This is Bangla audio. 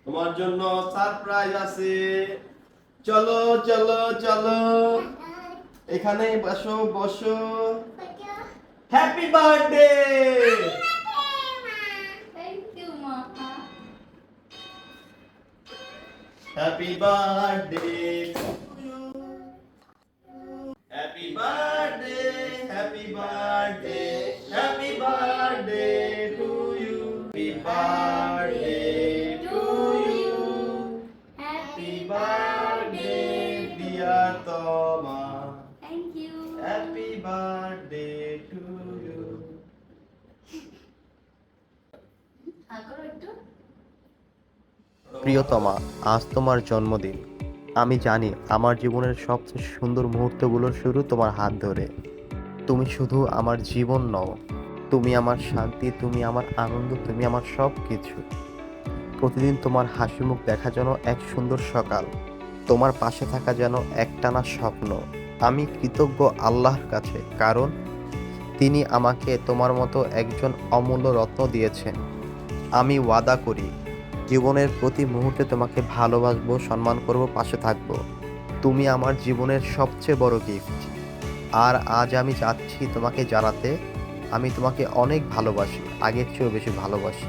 তোমার জন্য সারপ্রাইজ আছে। চলো চলো চলো, এখানে বসো বসো। Happy birthday. Thank you, Mama. Happy birthday to you. Happy birthday, happy birthday, happy birthday to you. Happy birthday to you. Happy birthday dear Toma. Thank you. Happy birthday to you. করো একটু। প্রিয়তমা, আজ তোমার জন্মদিন। আমি জানি আমার জীবনের সবচেয়ে সুন্দর মুহূর্তগুলোর শুরু তোমার হাত ধরে। তুমি শুধু আমার জীবন নও, তুমি আমার শান্তি, তুমি আমার আনন্দ, তুমি আমার সব কিছু। প্রতিদিন তোমার হাসি মুখ দেখা যেন এক সুন্দর সকাল, তোমার পাশে থাকা যেন একটানা স্বপ্ন। আমি কৃতজ্ঞ আল্লাহর কাছে, কারণ তিনি আমাকে তোমার মতো একজন অমূল্য রত্ন দিয়েছেন। আমি ওয়াদা করি, জীবনের প্রতি মুহূর্তে তোমাকে ভালোবাসবো, সম্মান করব, পাশে থাকবো। তুমি আমার জীবনের সবচেয়ে বড় গিফট। আর আজ আমি চাচ্ছি তোমাকে জানাতে, আমি তোমাকে অনেক ভালোবাসি, আগের চেয়েও বেশি ভালোবাসি।